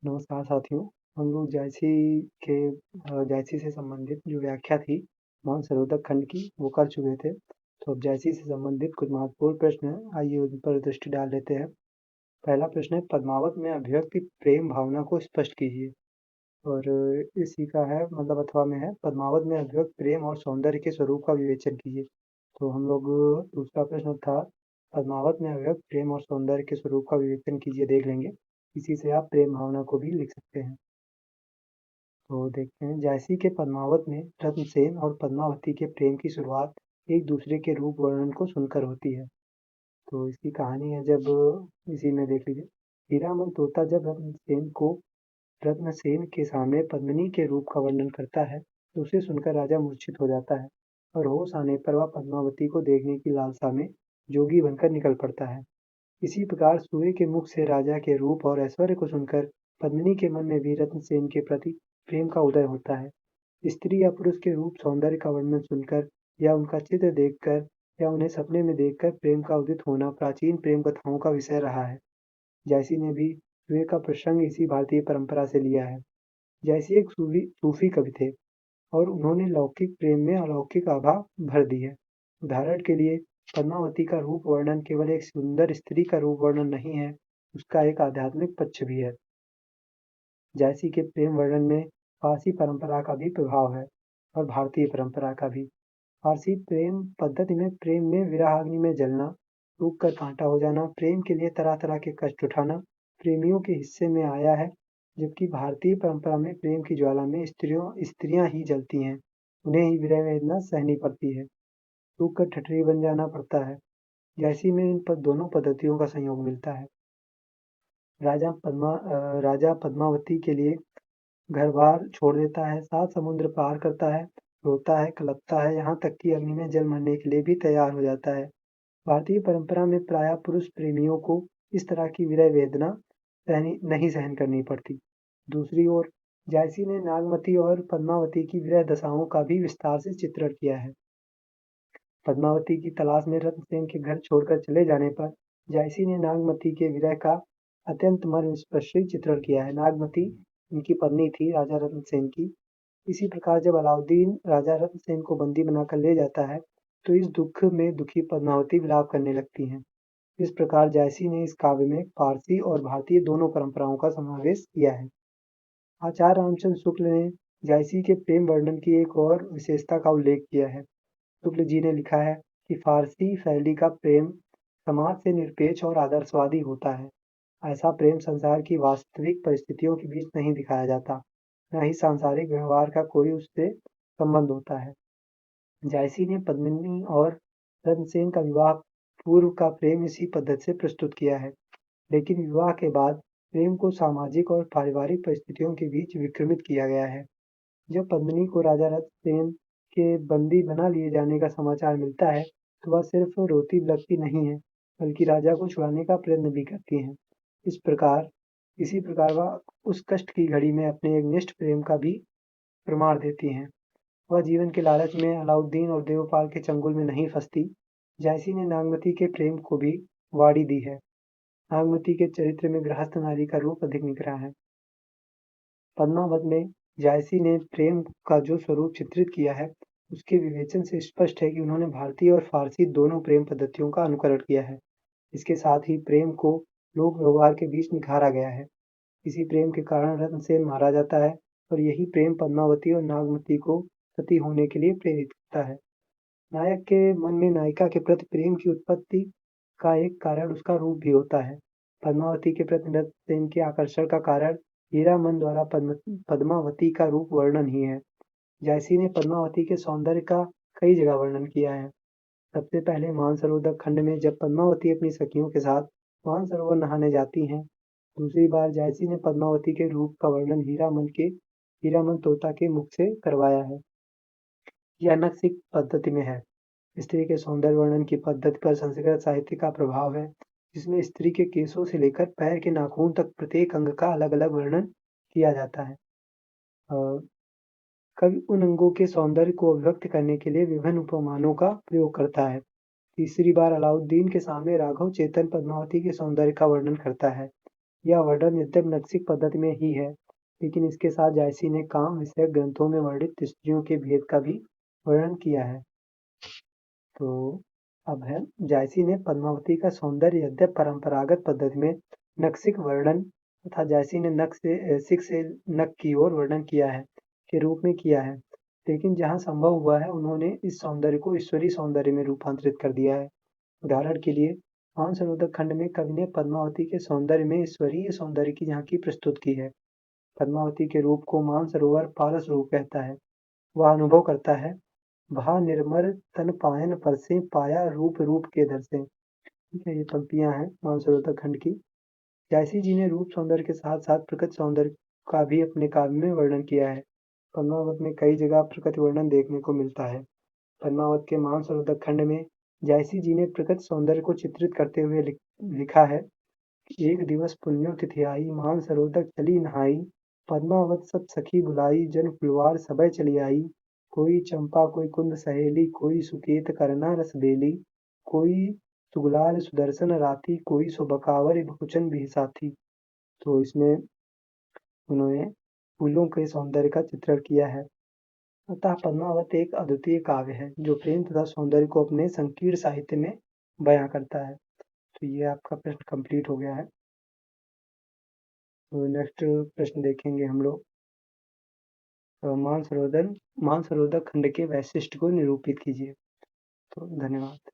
नमस्कार साथियों। हम लोग जायसी से संबंधित जो व्याख्या थी मानसरोवर खंड की वो कर चुके थे। तो अब जायसी से संबंधित कुछ महत्वपूर्ण प्रश्न हैं, आइए उन पर दृष्टि डाल लेते हैं। पहला प्रश्न है, पद्मावत में अभिव्यक्ति प्रेम भावना को स्पष्ट कीजिए। और इसी का है मतलब अथवा में है, पद्मावत में अभिव्यक्त प्रेम और सौंदर्य के स्वरूप का विवेचन कीजिए। तो हम लोग दूसरा प्रश्न था, पद्मावत में अभिव्यक्त प्रेम और सौंदर्य के स्वरूप का विवेचन कीजिए, देख लेंगे। इसी से आप प्रेम भावना को भी लिख सकते हैं। तो देखते हैं, जायसी के पद्मावत में रत्नसेन और पद्मावती के प्रेम की शुरुआत एक दूसरे के रूप वर्णन को सुनकर होती है। तो इसकी कहानी है, जब इसी में देख लीजिए, हीरामन तोता जब रत्नसेन के सामने पद्मिनी के रूप का वर्णन करता है तो उसे सुनकर राजा मूर्छित हो जाता है और होश आने पर वह पद्मावती को देखने की लालसा में जोगी बनकर निकल पड़ता है। इसी प्रकार सूर्य के मुख से राजा के रूप और ऐश्वर्य को सुनकर पद्मिनी के मन में भी रत्नसेन के प्रति प्रेम का उदय होता है। स्त्री या पुरुष के रूप सौंदर्य का वर्णन सुनकर या उनका चित्र देखकर या उन्हें सपने में देखकर प्रेम का उदित होना प्राचीन प्रेम कथाओं का विषय रहा है। जैसी ने भी सूर्य का प्रसंग इसी भारतीय परंपरा से लिया है। जैसी एक सूफी कवि थे और उन्होंने लौकिक प्रेम में अलौकिक आभा भर दी है। उदाहरण के लिए, पद्मावती का रूप वर्णन केवल एक सुंदर स्त्री का रूप वर्णन नहीं है, उसका एक आध्यात्मिक पक्ष भी है। जैसी के प्रेम वर्णन में फारसी परंपरा का भी प्रभाव है और भारतीय परंपरा का भी। फारसी प्रेम पद्धति में प्रेम में विरहाग्नि में जलना, सूख कर कांटा हो जाना, प्रेम के लिए तरह तरह के कष्ट उठाना प्रेमियों के हिस्से में आया है, जबकि भारतीय परंपरा में प्रेम की ज्वाला में स्त्रियां ही जलती हैं, उन्हें ही विरह वेदना सहनी पड़ती है, सूख कर ठठरी बन जाना पड़ता है। जैसी में इन पर दोनों पद्धतियों का संयोग मिलता है। राजा पद्मावती के लिए घर बार छोड़ देता है, 7 समुद्र पार करता है, रोता है, कलपता है, यहाँ तक कि अग्नि में जल मरने के लिए भी तैयार हो जाता है। भारतीय परंपरा में प्रायः पुरुष प्रेमियों को इस तरह की विरह वेदना नहीं सहन करनी पड़ती। दूसरी ओर, जायसी ने नागमती और पद्मावती की विरह दशाओं का भी विस्तार से चित्रण किया है। पद्मावती की तलाश में रत्नसेन के घर छोड़कर चले जाने पर जायसी ने नागमती के विरह का अत्यंत मर्मस्पर्शी चित्रण किया है। नागमती उनकी पत्नी थी राजा रत्नसेन की। इसी प्रकार जब अलाउद्दीन राजा रत्नसेन को बंदी बनाकर ले जाता है तो इस दुख में दुखी पद्मावती विलाप करने लगती हैं। इस प्रकार जायसी ने इस काव्य में फारसी और भारतीय दोनों परंपराओं का समावेश किया है। आचार्य रामचंद्र शुक्ल ने जायसी के प्रेम वर्णन की एक और विशेषता का उल्लेख किया है। शुक्ल जी ने लिखा है कि फारसी शैली का प्रेम समाज से निरपेक्ष और आदर्शवादी होता है। ऐसा प्रेम संसार की वास्तविक परिस्थितियों के बीच नहीं दिखाया जाता, न ही सांसारिक व्यवहार का कोई उससे संबंध होता है। जायसी ने पद्मिनी और रत्नसेन का विवाह पूर्व का प्रेम इसी पद्धति से प्रस्तुत किया है, लेकिन विवाह के बाद प्रेम को सामाजिक और पारिवारिक परिस्थितियों के बीच विक्रमित किया गया है। जब पद्मिनी को राजा रत्नसेन के बंदी बना लिए जाने का समाचार मिलता है तो वह सिर्फ रोती बिलखती नहीं है, बल्कि राजा को छुड़ाने का प्रयत्न भी करती हैं। इसी प्रकार वह उस कष्ट की घड़ी में अपने एक निष्ठ प्रेम का भी प्रमाण देती हैं। वह जीवन के लालच में अलाउद्दीन और देवपाल के चंगुल में नहीं फंसती। जायसी ने नागमती के प्रेम को भी वाड़ी दी है। नागमती के चरित्र में गृहस्थ नारी का रूप अधिक निखरा है। पद्मावत में जायसी ने प्रेम का जो स्वरूप चित्रित किया है, उसके विवेचन से स्पष्ट है कि उन्होंने भारतीय और फारसी दोनों प्रेम पद्धतियों का अनुकरण किया है। इसके साथ ही प्रेम को लोक व्यवहार के बीच निखारा गया है। इसी प्रेम के कारण रत्नसेन मारा जाता है और यही प्रेम पद्मावती और नागमती को सती होने के लिए प्रेरित करता है। नायक के मन में नायिका के प्रति प्रेम की उत्पत्ति का एक कारण उसका रूप भी होता है। पद्मावती के प्रति रत्नसेन के आकर्षण का कारण हीरामन द्वारा पद्मावती का रूप वर्णन ही है। जायसी ने पद्मावती के सौंदर्य का कई जगह वर्णन किया है। सबसे पहले मानसरोवर खंड में जब पद्मावती अपनी सखियों के साथ मानसरोवर नहाने जाती हैं। दूसरी बार जायसी ने पद्मावती के रूप का वर्णन हीरामन तोता के मुख से करवाया है। यह अनैतिक पद्धति में है। स्त्री के सौंदर्य वर्णन की पद्धति पर संस्कृत साहित्य का प्रभाव है, जिसमें स्त्री के केसों से लेकर पैर के नाखून तक प्रत्येक अंग का अलग-अलग वर्णन किया जाता है। कवि उन अंगों के सौंदर्य को अभिव्यक्त करने के लिए विभिन्न उपमानों का प्रयोग करता है। तीसरी बार अलाउद्दीन के सामने राघव चेतन पद्मावती के सौंदर्य का वर्णन करता है। यह वर्णन यद्यपि नक्सिक पद्धति में ही है, लेकिन इसके साथ जायसी ने काम विषयक ग्रंथों में वर्णित स्त्रियों के भेद का भी वर्णन किया है। तो अब है जायसी ने पद्मावती का सौंदर्य यद्यपि परंपरागत पद्धति में नक्सिक वर्णन तथा जायसी ने नक से सिक से नक की ओर वर्णन किया है के रूप में किया है, लेकिन जहाँ संभव हुआ है उन्होंने इस सौंदर्य को ईश्वरीय सौंदर्य में रूपांतरित कर दिया है। उदाहरण के लिए मानसरोवर खंड में कवि ने पद्मावती के सौंदर्य में ईश्वरीय सौंदर्य की झांकी प्रस्तुत की है। पद्मावती के रूप को मानसरोवर पारस रूप कहता है। वह अनुभव करता है, भा निर्मल तन पायन परसे पाया रूप रूप के दर से। ठीक है, ये पंक्तियां हैं मानसरोवर खंड की। जायसी जी ने रूप सौंदर्य के साथ साथ प्रकृति सौंदर्य का भी अपने काव्य में वर्णन किया है। पद्मावत में कई जगह प्रकृति वर्णन देखने को मिलता है। पद्मावत के मानसरोवर खंड में जायसी जी ने प्रकृति सौंदर्य को चित्रित करते हुए लिखा है कि एक दिवस पुण्यो तिथि आई, मानसरोवर चली नहाई, पद्मावत सब सखी बुलाई, जन फुलवार सबे चली आई, कोई चंपा कोई कुंद सहेली, कोई सुकेत करना रस बेली, कोई सुगलाल सुदर्शन राती, कोई सो बकावर बहुचन भी साथी। तो इसमें उन्होंने फूलों के सौंदर्य का चित्रण किया है। अतः पद्मावत एक अद्वितीय काव्य है जो प्रेम तथा सौंदर्य को अपने संकीर्ण साहित्य में बयां करता है। तो ये आपका प्रश्न कंप्लीट हो गया है। तो नेक्स्ट प्रश्न देखेंगे हम लोग। मानसरोवर खंड के वैशिष्ट्य को निरूपित कीजिए। तो धन्यवाद।